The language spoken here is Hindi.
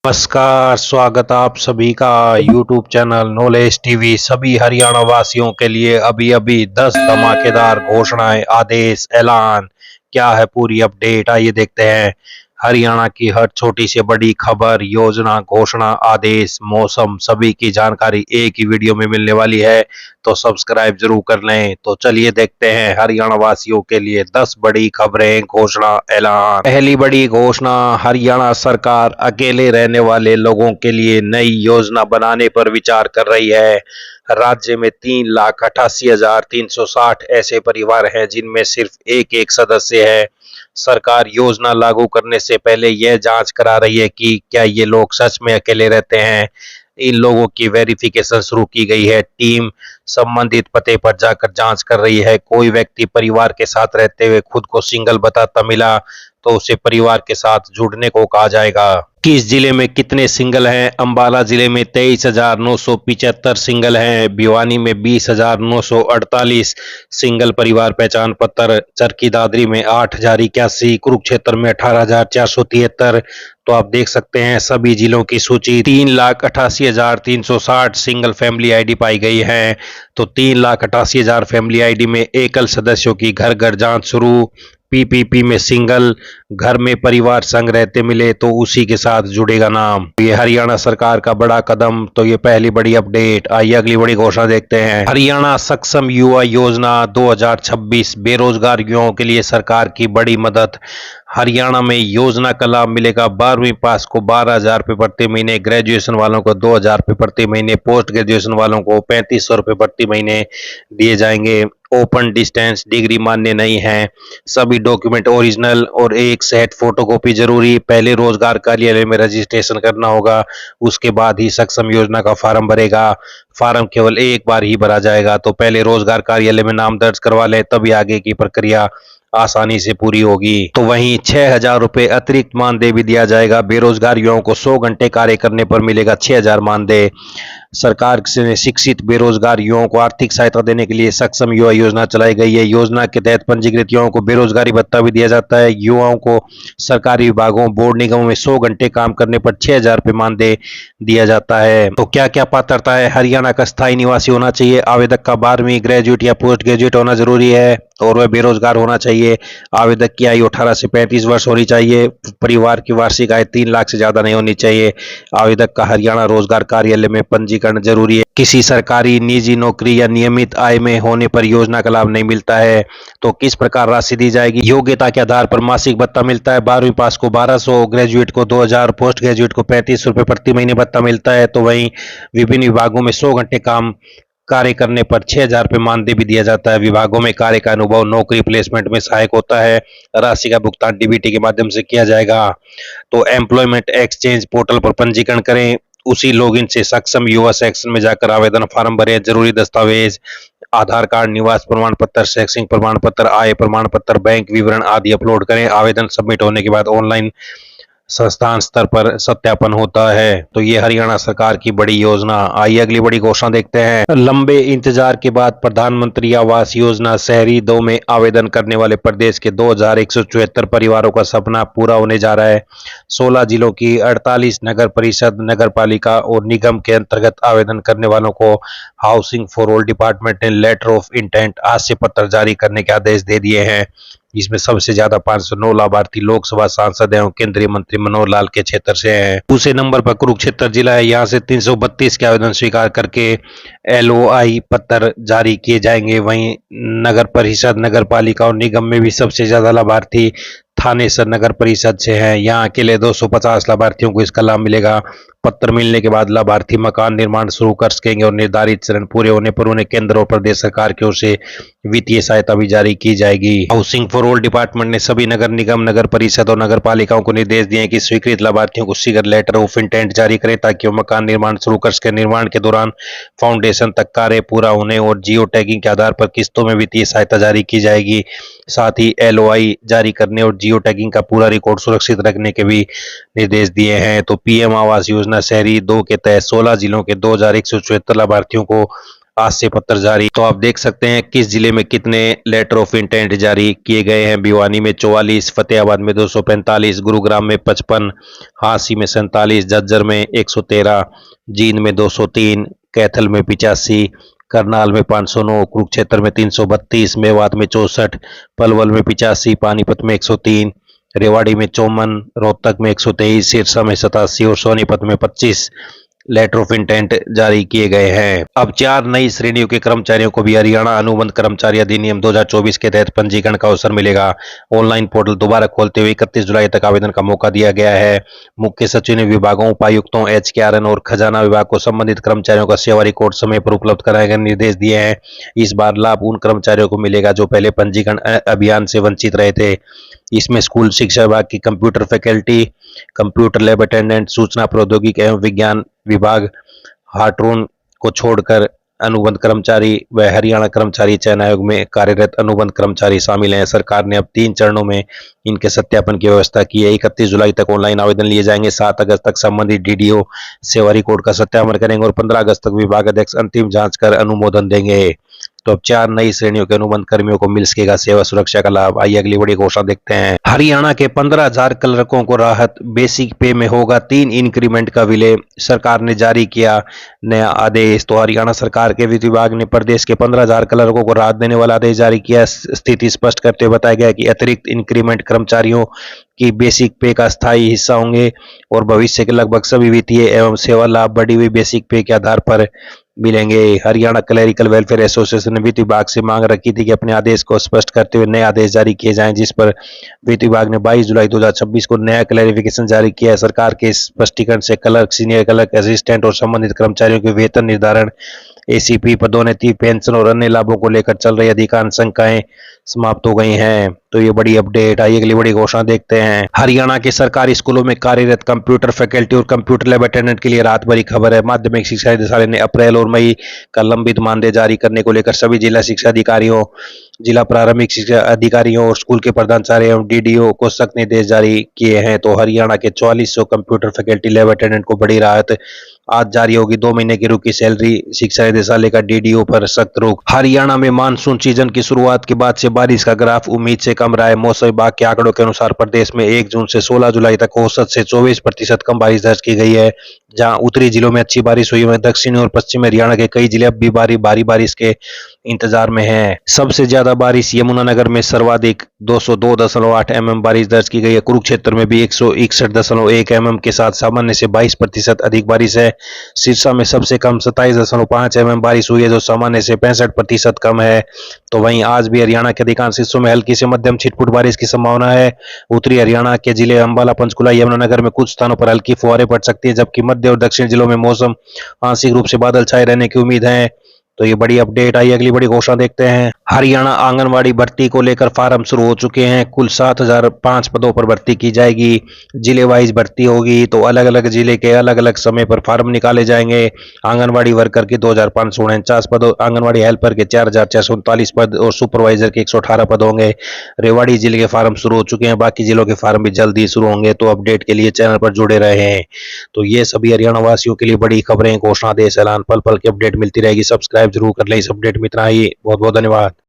नमस्कार, स्वागत आप सभी का यूट्यूब चैनल नॉलेज टीवी। सभी हरियाणा वासियों के लिए अभी अभी 10 धमाकेदार घोषणाएं, आदेश, ऐलान। क्या है पूरी अपडेट, आइए देखते हैं। हरियाणा की हर छोटी से बड़ी खबर, योजना, घोषणा, आदेश, मौसम, सभी की जानकारी एक ही वीडियो में मिलने वाली है, तो सब्सक्राइब जरूर कर लें। तो चलिए देखते हैं हरियाणा वासियों के लिए 10 बड़ी खबरें, घोषणा, ऐलान। पहली बड़ी घोषणा, हरियाणा सरकार अकेले रहने वाले लोगों के लिए नई योजना बनाने पर विचार कर रही है। राज्य में 3,88,360 ऐसे परिवार हैं जिनमें सिर्फ एक एक सदस्य है। सरकार योजना लागू करने से पहले यह जांच करा रही है कि क्या ये लोग सच में अकेले रहते हैं। इन लोगों की वेरिफिकेशन शुरू की गई है। टीम संबंधित पते पर जाकर जांच कर रही है। कोई व्यक्ति परिवार के साथ रहते हुए खुद को सिंगल बताता मिला तो उसे परिवार के साथ जुड़ने को कहा जाएगा। किस जिले में कितने सिंगल हैं? अंबाला जिले में 23,975 सिंगल हैं, भिवानी में 20,948 सिंगल परिवार पहचान पत्र, चरखी दादरी में 8,081, कुरुक्षेत्र में 18,473। तो आप देख सकते हैं सभी जिलों की सूची। 3,88,360 सिंगल फैमिली आईडी पाई गई है। तो 3,88,000 फैमिली आईडी में एकल सदस्यों की घर घर जांच शुरू। पीपीपी में सिंगल घर में परिवार संग रहते मिले तो उसी के साथ जुड़ेगा नाम। ये हरियाणा सरकार का बड़ा कदम। तो ये पहली बड़ी अपडेट। आइए अगली बड़ी घोषणा देखते हैं। हरियाणा सक्षम युवा योजना 2026, बेरोजगार युवाओं के लिए सरकार की बड़ी मदद। हरियाणा में योजना का लाभ मिलेगा। 12वीं पास को 12,000 रुपये प्रति महीने, ग्रेजुएशन वालों को 2,000 रुपये प्रति महीने, पोस्ट ग्रेजुएशन वालों को 3,500 रुपये प्रति महीने दिए जाएंगे। ओपन डिस्टेंस डिग्री मान्य नहीं है। सभी डॉक्यूमेंट ओरिजिनल और एक सेट फोटोकॉपी जरूरी। पहले रोजगार कार्यालय में रजिस्ट्रेशन करना होगा, उसके बाद ही सक्षम योजना का फार्म भरेगा। फार्म केवल एक बार ही भरा जाएगा। तो पहले रोजगार कार्यालय में नाम दर्ज करवा लें, तभी आगे की प्रक्रिया आसानी से पूरी होगी। तो वहीं 6,000 रुपये अतिरिक्त मानदेय भी दिया जाएगा। बेरोजगार युवाओं को 100 घंटे कार्य करने पर मिलेगा 6,000 मानदेय। सरकार से शिक्षित बेरोजगार युवाओं को आर्थिक सहायता देने के लिए सक्षम युवा योजना चलाई गई है। योजना के तहत पंजीकृत युवाओं को बेरोजगारी भत्ता भी दिया जाता है। युवाओं को सरकारी विभागों, बोर्ड निगमों में 100 घंटे काम करने पर 6,000 रुपये मानदेय दिया जाता है। तो क्या क्या पात्रता है? हरियाणा का स्थायी निवासी होना चाहिए। आवेदक का 12वीं, ग्रेजुएट या पोस्ट ग्रेजुएट होना जरूरी है और वह बेरोजगार होना चाहिए। आवेदक की आयु 18 से 35 वर्ष होनी चाहिए। परिवार की वार्षिक आय 3 लाख से ज्यादा नहीं होनी चाहिए। आवेदक का हरियाणा रोजगार कार्यालय में पंजीकरण जरूरी है। किसी सरकारी, निजी नौकरी या नियमित आय में होने पर योजना का लाभ नहीं मिलता है। तो किस प्रकार राशि दी जाएगी? योग्यता के आधार पर मासिक भत्ता मिलता है। 12वीं पास को 1,200, ग्रेजुएट को 2,000, पोस्ट ग्रेजुएट को 35 रुपये प्रति महीने भत्ता मिलता है। तो वहीं विभिन्न विभागों में 100 घंटे काम कार्य करने पर 6,000 रुपये मानदेय भी दिया जाता है। विभागों में कार्य का अनुभव नौकरी प्लेसमेंट में सहायक होता है। राशि का भुगतान डीबीटी के माध्यम से किया जाएगा। तो एम्प्लॉयमेंट एक्सचेंज पोर्टल पर पंजीकरण करें। उसी लॉगिन से सक्षम युवा सेक्शन में जाकर आवेदन फार्म भरें। जरूरी दस्तावेज आधार कार्ड, निवास प्रमाण पत्र, शैक्षणिक प्रमाण पत्र, आय प्रमाण पत्र, बैंक विवरण आदि अपलोड करें। आवेदन सबमिट होने के बाद ऑनलाइन संस्थान स्तर पर सत्यापन होता है। तो ये हरियाणा सरकार की बड़ी योजना। आइए अगली बड़ी घोषणा देखते हैं। लंबे इंतजार के बाद प्रधानमंत्री आवास योजना शहरी 2 में आवेदन करने वाले प्रदेश के 2,174 परिवारों का सपना पूरा होने जा रहा है। 16 जिलों की 48 नगर परिषद, नगर पालिका और निगम के अंतर्गत आवेदन करने वालों को हाउसिंग फॉर ऑल डिपार्टमेंट ने लेटर ऑफ इंटेंट आशय पत्र जारी करने के आदेश दे दिए हैं। इसमें सबसे ज्यादा 509 लाभार्थी लोकसभा सांसद एवं केंद्रीय मंत्री मनोहर लाल के क्षेत्र से हैं। दूसरे नंबर पर कुरुक्षेत्र जिला है। यहाँ से 332 के आवेदन स्वीकार करके एलओआई पत्र जारी किए जाएंगे। वहीं नगर परिषद, नगर पालिका और निगम में भी सबसे ज्यादा लाभार्थी थानेसर नगर परिषद से हैं। यहाँ अकेले 250 लाभार्थियों को इसका लाभ मिलेगा। पत्र मिलने के बाद लाभार्थी मकान निर्माण शुरू कर सकेंगे और निर्धारित चरण पूरे होने पर उन्हें केंद्र और प्रदेश सरकार की ओर से वित्तीय सहायता भी जारी की जाएगी। हाउसिंग फॉर ऑल डिपार्टमेंट ने सभी नगर निगम, नगर परिषद और नगर पालिकाओं को निर्देश दिए कि स्वीकृत लाभार्थियों को शीघ्र लेटर ऑफ इंटेंट जारी करें ताकि वो मकान निर्माण शुरू कर सके। निर्माण के दौरान फाउंडेशन तक कार्य पूरा होने और जियो टैगिंग के आधार पर किस्तों में वित्तीय सहायता जारी की जाएगी। साथ ही एलओआई जारी करने और जियो टैगिंग का पूरा रिकॉर्ड सुरक्षित रखने के भी निर्देश दिए हैं। तो पीएम आवास योजना शहरी 2 के तहत 16 जिलों के 2,174 लाभार्थियों को आज से पत्र जारी। तो आप देख सकते हैं किस जिले में कितने लेटर ऑफ इंटेंट जारी किए गए हैं। भिवानी में 44, फतेहाबाद में 245, गुरुग्राम में 55, हांसी में 47, झज्जर में 113, जींद में 203, कैथल में 85, करनाल में 509, कुरुक्षेत्र में 332, मेवात में 64, पलवल में 85, पानीपत में 103, रेवाड़ी में 54, रोहतक में 123, सिरसा में 87 और सोनीपत में 25 लेटर ऑफ इंटेंट जारी किए गए हैं। अब 4 नई श्रेणियों के कर्मचारियों को भी हरियाणा अनुबंध कर्मचारी अधिनियम 2024 के तहत पंजीकरण का अवसर मिलेगा। ऑनलाइन पोर्टल दोबारा खोलते हुए 31 जुलाई तक आवेदन का मौका दिया गया है। मुख्य सचिव ने विभागों, उपायुक्तों, एचकेआरएन और खजाना विभाग को संबंधित कर्मचारियों का सेवा रिकॉर्ड समय पर उपलब्ध कराने के निर्देश दिए हैं। इस बार लाभ उन कर्मचारियों को मिलेगा जो पहले पंजीकरण अभियान से वंचित रहे थे। इसमें स्कूल शिक्षा विभाग की computer faculty, computer lab attendant, सूचना प्रौद्योगिकी एवं विज्ञान विभाग, हार्टरून को छोड़कर अनुबंध कर्मचारी व हरियाणा कर्मचारी चयन आयोग में कार्यरत अनुबंध कर्मचारी शामिल हैं। सरकार ने अब 3 चरणों में इनके सत्यापन की व्यवस्था की है। 31 जुलाई तक ऑनलाइन आवेदन लिए जाएंगे। 7 अगस्त तक संबंधित डीडीओ सेवा रिकॉर्ड का सत्यापन करेंगे और 15 अगस्त तक विभाग अध्यक्ष अंतिम जांच कर अनुमोदन देंगे। तो अब 4 नई श्रेणियों के अनुबंध कर्मियों को मिल सकेगा सेवा सुरक्षा का लाभ। आइए अगली बड़ी घोषणा देखते हैं। हरियाणा के 15,000 क्लर्कों को राहत, बेसिक पे में होगा 3 इंक्रीमेंट का विलय। सरकार ने जारी किया नया आदेश। तो हरियाणा सरकार के वित्त विभाग ने प्रदेश के 15,000 क्लर्कों को राहत देने वाला आदेश जारी किया। स्थिति स्पष्ट करते हुए बताया गया कि अतिरिक्त इंक्रीमेंट कर्मचारियों की बेसिक पे का स्थायी हिस्सा होंगे और भविष्य के लगभग सभी वित्तीय एवं सेवा लाभ बढ़ी हुई बेसिक पे के आधार पर मिलेंगे। हरियाणा क्लरिकल वेलफेयर एसोसिएशन ने वित्त विभाग से मांग रखी थी कि अपने आदेश को स्पष्ट करते हुए नए आदेश जारी किए जाएं, जिस पर वित्त विभाग ने 22 जुलाई 2026 को नया क्लैरिफिकेशन जारी किया है। सरकार के इस स्पष्टीकरण से क्लर्क, सीनियर क्लर्क, असिस्टेंट और संबंधित कर्मचारियों के वेतन निर्धारण, एसीपी, पदोन्नति, पेंशन और अन्य लाभों को लेकर चल रही अधिकांश शंकाएं समाप्त हो गई हैं। तो ये बड़ी अपडेट। आइए अगली बड़ी घोषणा देखते हैं। हरियाणा के सरकारी स्कूलों में कार्यरत कंप्यूटर फैकल्टी और कंप्यूटर लैब अटेंडेंट के लिए राहत भरी खबर है। माध्यमिक शिक्षा निदेशालय ने अप्रैल और मई का लंबित मानदेय जारी करने को लेकर सभी जिला शिक्षा अधिकारियों, जिला प्रारंभिक शिक्षा अधिकारियों और स्कूल के प्रधानाचार्य एवं डीडीओ को सख्त निर्देश जारी किए हैं। तो हरियाणा के 4400 कंप्यूटर फैकल्टी लैब अटेंडेंट को बड़ी राहत। आज जारी होगी 2 महीने की रुकी सैलरी। शिक्षा निदेशालय का डीडीओ पर सख्त रोक। हरियाणा में मानसून सीजन की शुरुआत के बाद से बारिश का ग्राफ उम्मीद से कम रहा है। मौसम विभाग के आंकड़ों के अनुसार प्रदेश में 1 जून से 16 जुलाई तक औसत से 24% कम बारिश दर्ज की गई है। जहां उत्तरी जिलों में अच्छी बारिश हुई है, दक्षिणी और पश्चिमी हरियाणा के कई जिले अब भी भारी बारिश के इंतजार में हैं। सबसे ज्यादा बारिश यमुनानगर में सर्वाधिक 202.8 mm बारिश दर्ज की गई है। कुरुक्षेत्र में भी 161.1 mm के साथ सामान्य से 22% अधिक बारिश है। सिरसा में सबसे कम 27.5 mm बारिश हुई है, जो सामान्य से 65% कम है। तो वहीं आज भी हरियाणा के अधिकांश हिस्सों में हल्की से मध्यम छिटपुट बारिश की संभावना है। उत्तरी हरियाणा के जिले अंबाला, पंचकुला, यमुनानगर में कुछ स्थानों पर हल्की फुहारें पड़ सकती है, जबकि मध्य और दक्षिण जिलों में मौसम आंशिक रूप से बादल छाए रहने की उम्मीद है। तो ये बड़ी अपडेट आई। अगली बड़ी घोषणा देखते हैं। हरियाणा आंगनवाड़ी भर्ती को लेकर फार्म शुरू हो चुके हैं। कुल 7005 पदों पर भर्ती की जाएगी। जिले वाइज भर्ती होगी, तो अलग अलग जिले के अलग अलग समय पर फार्म निकाले जाएंगे। आंगनवाड़ी वर्कर के 2549 पद, आंगनवाड़ी हेल्पर के 4639 पद और सुपरवाइजर के 118 पद होंगे। रेवाड़ी जिले के फार्म शुरू हो चुके हैं, बाकी जिलों के फार्म भी जल्द ही शुरू होंगे। तो अपडेट के लिए चैनल पर जुड़े रहे हैं। तो ये सभी हरियाणा वासियों के लिए बड़ी खबरें, घोषणा, आदेश, ऐलान, पल पल की अपडेट मिलती रहेगी। सब्सक्राइब जरूर कर लें इस अपडेट में। इतना ही, बहुत बहुत धन्यवाद।